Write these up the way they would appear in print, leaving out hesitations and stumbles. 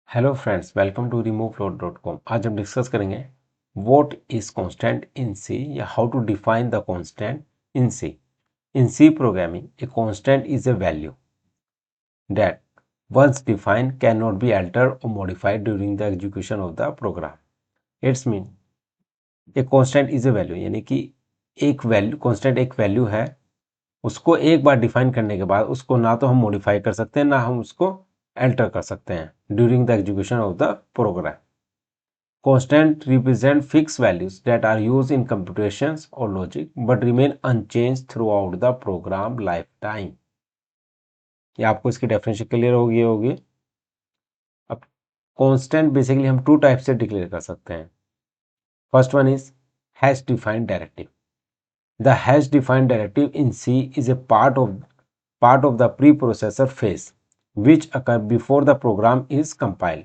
Hello friends, welcome to removefloat.com। आज हम discuss करेंगे what is constant in C या how to define the constant in C. In C programming, a constant is a value that once defined cannot be altered or modified during the execution of the program. It's mean a constant is a value, यानी कि एक value, constant एक value है, उसको एक बार define करने के बाद उसको ना तो हम मॉडिफाई कर सकते हैं ना हम उसको अल्टर कर सकते हैं during the execution of the program. Constant represent fixed values that are used in computations or logic but remain unchanged throughout the program lifetime। ये आपको इसकी डेफिनेशन क्लियर होगी। अब कांस्टेंट बेसिकली हम टू टाइप से डिक्लेयर कर सकते हैं। First one is hash defined directive. The hash defined directive in C is a part of the preprocessor phase which occur before the program is compiled.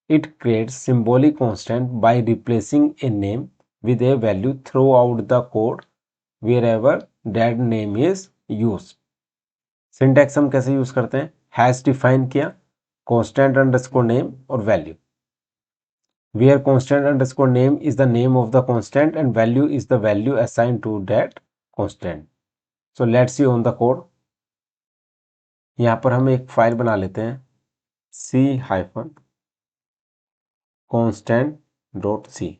It creates symbolic constant by replacing a name with a value throughout the code wherever that name is used. Syntax हम कैसे use करते हैं? Hash define किया, constant underscore name और value, where constant underscore name is the name of the constant and value is the value assigned to that constant. So let's see on the code. यहाँ पर हम एक file बना लेते हैं c-constant.c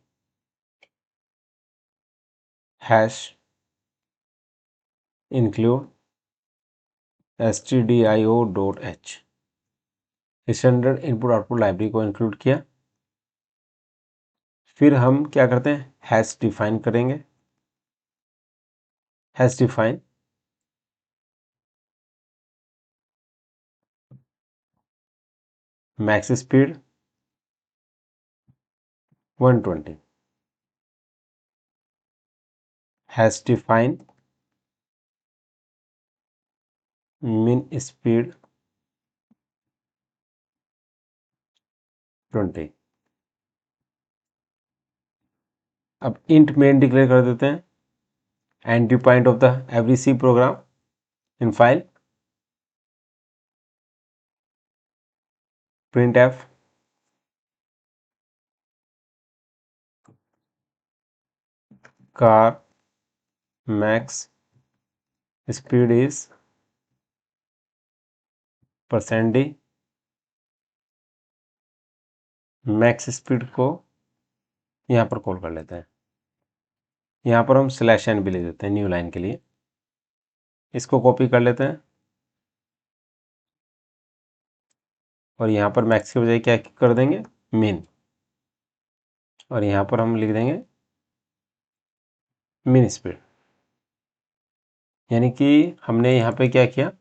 hash include stdio.h। Standard input output library को include किया। फिर हम क्या करते हैं? हैश डिफाइन करेंगे। Hash define max speed 120, hash define min speed 20। अब इंट मेन डिक्लेयर कर देते हैं, entry point of the every C program in file printf car max speed is %d। Max speed को यहाँ पर कॉल कर लेते हैं। यहाँ पर हम /n भी ले देते हैं न्यू लाइन के लिए। इसको कॉपी कर लेते हैं और यहाँ पर मैक्स के बजाय क्या कर देंगे? मिन। और यहाँ पर हम लिख देंगे मिन स्पीड। यानी कि हमने यहाँ पे क्या किया?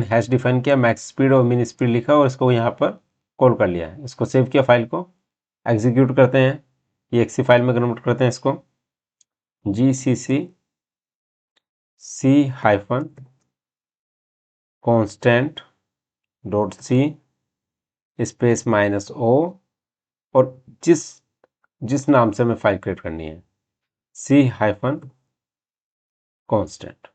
हैश डिफाइन किया, मैक्स स्पीड और मिन स्पीड लिखा और इसको यहाँ पर कॉल कर लिया है। इसको सेव किया, फाइल को एग्जीक्यूट करते हैं, ये एक्सी फाइल में कन्वर्ट करते हैं इसको। gcc c-constant.c स्पेस -o और जिस नाम से हमें फाइल क्रिएट करनी है c-constant।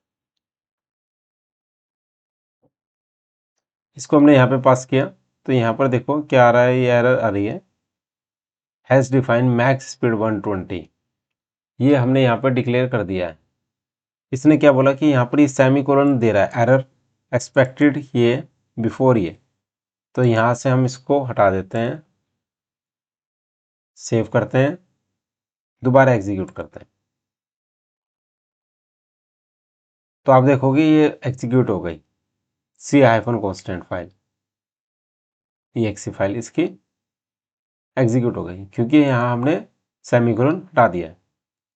इसको हमने यहाँ पे पास किया तो यहाँ पर देखो क्या आ रहा है, ये एरर आ रही है, हैज डिफाइन मैक्स स्पीड 120। ये हमने यहाँ पर डिक्लेयर कर दिया है। इसने क्या बोला कि यहाँ पर ये सेमीकोलन दे रहा है, एरर एक्सपेक्टेड ये बिफोर ये। तो यहाँ से हम इसको हटा देते हैं, सेव करते हैं, दोबारा एग्जीक्यूट करते हैं तो आप देखोगे ये एग्जीक्यूट हो गई c-constant फाइल, ये एक्सी फाइल इसकी एग्जीक्यूट हो गई क्योंकि यहाँ हमने सेमीकोलन हटा दिया है।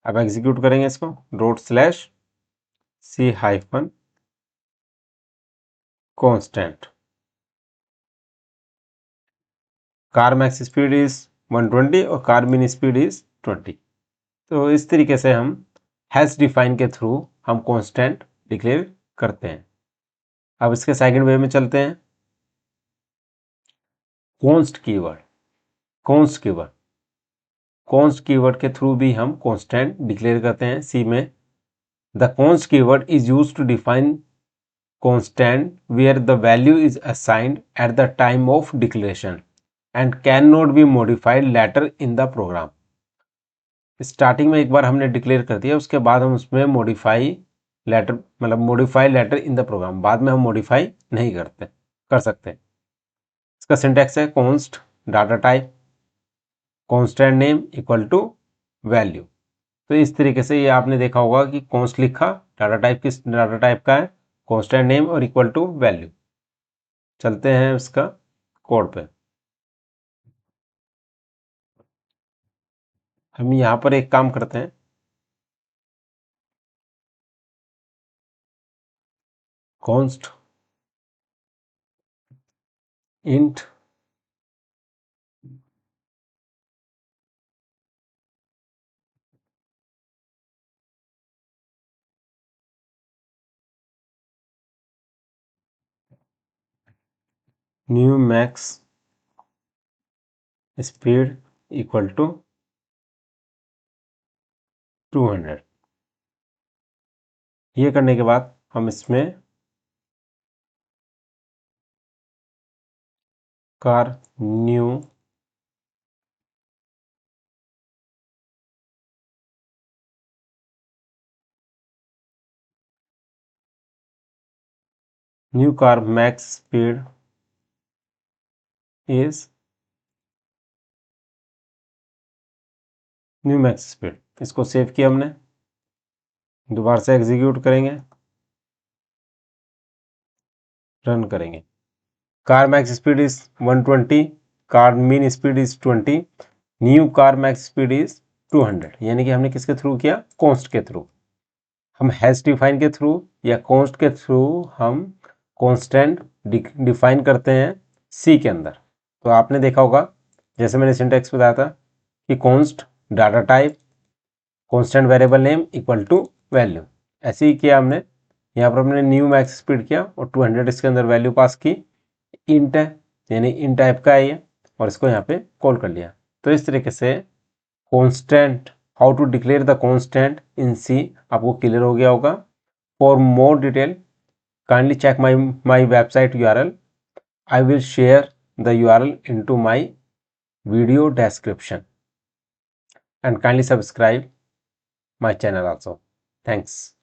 अब एग्जीक्यूट करेंगे इसको ./c-constant car max speed is 120 और कार मिन स्पीड इज 20। तो इस तरीके से हम हैश डिफाइन के थ्रू हम कांस्टेंट डिक्लेयर करते हैं। अब इसके सेकंड वे में चलते हैं, कॉन्स्ट कीवर्ड के थ्रू भी हम कांस्टेंट डिक्लेयर करते हैं सी में। The const keyword is used to define constant where the value is assigned at the time of declaration. And can not be modified later in the program. Starting में एक बार हमने declare कर दिया, उसके बाद हम उसमें मॉडिफाई लेटर मतलब modify later in the program बाद में हम मॉडिफाई नहीं कर सकते। इसका सिंटैक्स है const data type constant name equal to value. तो इस तरीके से ये आपने देखा होगा कि कॉन्स्ट लिखा, डाटा टाइप किस डाटा टाइप का है, कॉन्स्टेंट नेम और इक्वल टू वैल्यू। चलते हैं इसका कोड पे। हम यहाँ पर एक काम करते हैं, const int new max speed equal to 200। ये करने के बाद हम इसमें car new car max speed is new max speed. इसको सेव किया हमने, दोबारा से एग्जीक्यूट करेंगे, रन करेंगे। Car max speed is 120, car mean speed is 20, new car max speed is 200। यानी कि हमने किसके थ्रू किया, कॉन्स्ट के थ्रू। हम हैश डिफाइन के थ्रू या कॉन्स्ट के थ्रू हम कॉन्स्टेंट डिफाइन करते हैं सी के अंदर। तो आपने देखा होगा जैसे मैंने सिंटैक्स बताया था कि const data type constant variable name equal to value. ऐसे ही किया हमने, यहाँ पर हमने न्यू मैक्स स्पीड किया और 200 इसके अंदर वैल्यू पास की, इंट है यानी इन टाइप का है ये, और इसको यहाँ पे कॉल कर लिया। तो इस तरीके से constant, how to declare the constant in C आपको क्लियर हो गया होगा। For more detail kindly check my website URL. I will share the URL into my video description and kindly subscribe my channel also. Thanks.